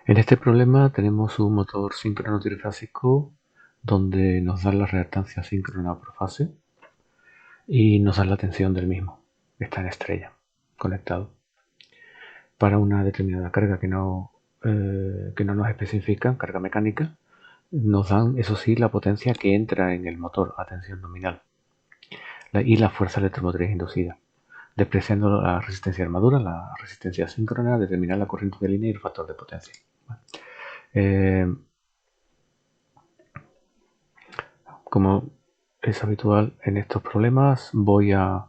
En este problema tenemos un motor síncrono trifásico donde nos da la reactancia síncrona por fase y nos da la tensión del mismo. Está en estrella, conectado. Para una determinada carga que no nos especifican, carga mecánica, nos dan, eso sí, la potencia que entra en el motor a tensión nominal y la fuerza electromotriz inducida, despreciando la resistencia de armadura, la resistencia síncrona, determinar la corriente de línea y el factor de potencia. Como es habitual en estos problemas, voy a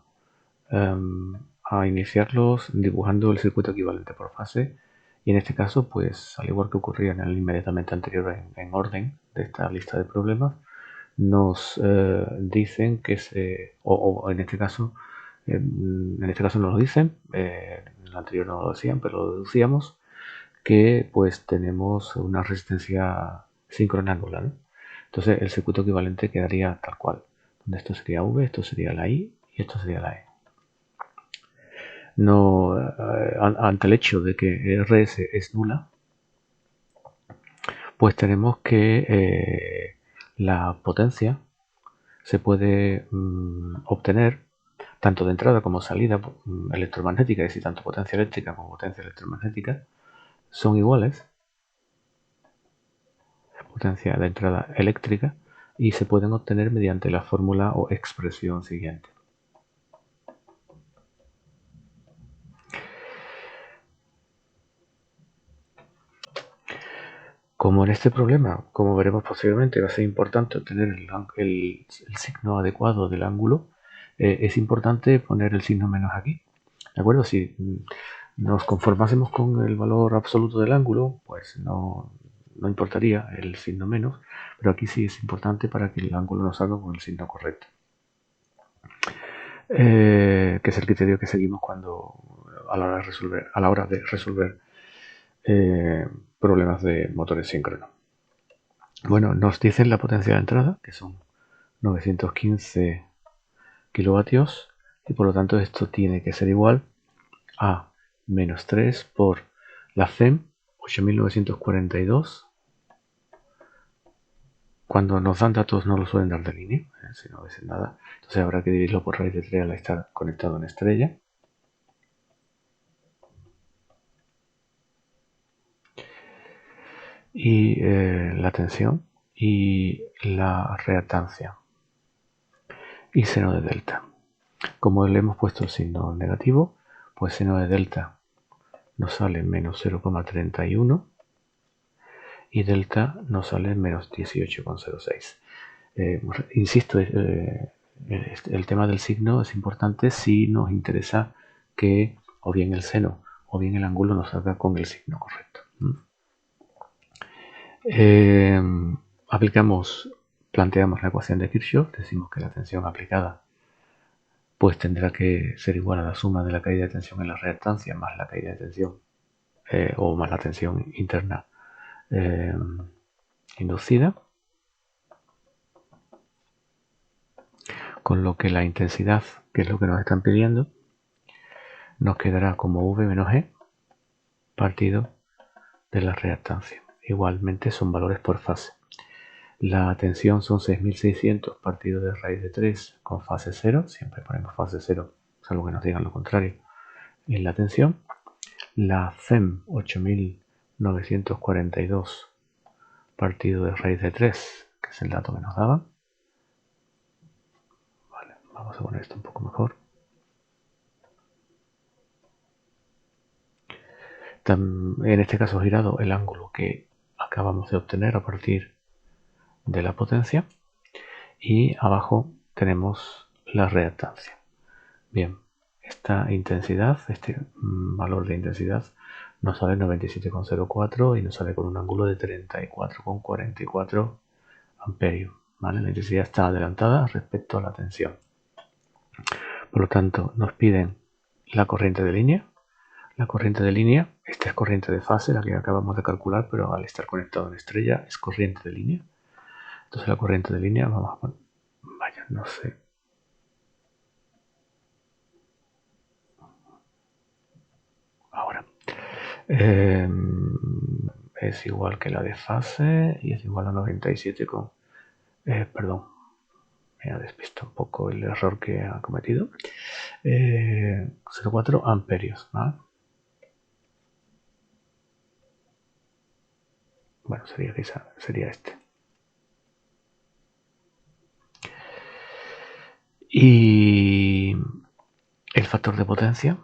iniciarlos dibujando el circuito equivalente por fase, y en este caso, pues al igual que ocurría en el inmediatamente anterior en orden de esta lista de problemas, nos dicen que o en este caso no lo dicen, en el anterior no lo decían, pero lo deducíamos, que pues tenemos una resistencia síncrona nula, ¿no? Entonces el circuito equivalente quedaría tal cual, donde esto sería V, esto sería la I y esto sería la E. No, ante el hecho de que RS es nula, pues tenemos que la potencia se puede obtener tanto de entrada como salida electromagnética, es decir, tanto potencia eléctrica como potencia electromagnética son iguales, potencia de entrada eléctrica, y se pueden obtener mediante la fórmula o expresión siguiente. Como en este problema, como veremos posteriormente, va a ser importante obtener el signo adecuado del ángulo, es importante poner el signo menos aquí. ¿De acuerdo? Si nos conformásemos con el valor absoluto del ángulo, pues no importaría el signo menos, pero aquí sí es importante para que el ángulo nos salga con el signo correcto. Que es el criterio que seguimos a la hora de resolver problemas de motores síncronos. Bueno, nos dicen la potencia de entrada, que son 915 kilovatios, y por lo tanto esto tiene que ser igual a menos 3 por la FEM 8942. Cuando nos dan datos no lo suelen dar de línea, si no dicen nada. Entonces habrá que dividirlo por raíz de 3 al estar conectado en estrella. Y la tensión y la reactancia. Y seno de delta. Como le hemos puesto el signo negativo, pues seno de delta nos sale menos 0,31 y delta nos sale menos 18,06. Insisto, el tema del signo es importante si nos interesa que o bien el seno o bien el ángulo nos salga con el signo correcto. Planteamos la ecuación de Kirchhoff, decimos que la tensión aplicada pues tendrá que ser igual a la suma de la caída de tensión en la reactancia más la caída de tensión o más la tensión interna inducida, con lo que la intensidad, que es lo que nos están pidiendo, nos quedará como V menos E partido de la reactancia. Igualmente son valores por fase. La tensión son 6600 partido de raíz de 3 con fase 0, siempre ponemos fase 0, salvo que nos digan lo contrario, en la tensión. La FEM 8942 partido de raíz de 3, que es el dato que nos daban. Vale, vamos a poner esto un poco mejor. En este caso girado el ángulo que acabamos de obtener a partir de la potencia, y abajo tenemos la reactancia. Bien, esta intensidad, este valor de intensidad nos sale 97,04 y nos sale con un ángulo de 34,44 amperios. ¿Vale? La intensidad está adelantada respecto a la tensión. Por lo tanto, nos piden la corriente de línea. La corriente de línea, esta es corriente de fase, la que acabamos de calcular, pero al estar conectado en estrella es corriente de línea. Entonces la corriente de línea, vamos a poner, vaya, no sé. Ahora, es igual que la de fase y es igual a 97 con... perdón, me ha despistado un poco el error que ha cometido. 0,4 amperios, ¿vale? Bueno, sería este. Y el factor de potencia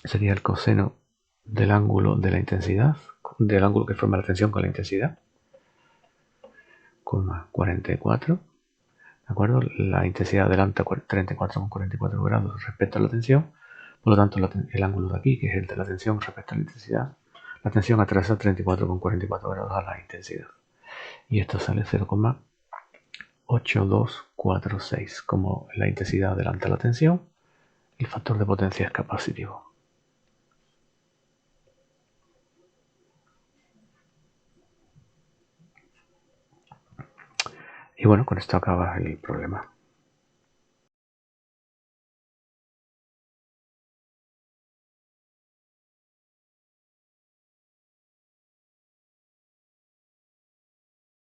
sería el coseno del ángulo de la intensidad, del ángulo que forma la tensión con la intensidad, 44, ¿de acuerdo? La intensidad adelanta 34,44 grados respecto a la tensión, por lo tanto el ángulo de aquí, que es el de la tensión respecto a la intensidad, la tensión atrasa 34,44 grados a la intensidad. Y esto sale 0,8246. Como la intensidad adelanta la tensión, el factor de potencia es capacitivo. Y bueno, con esto acaba el problema.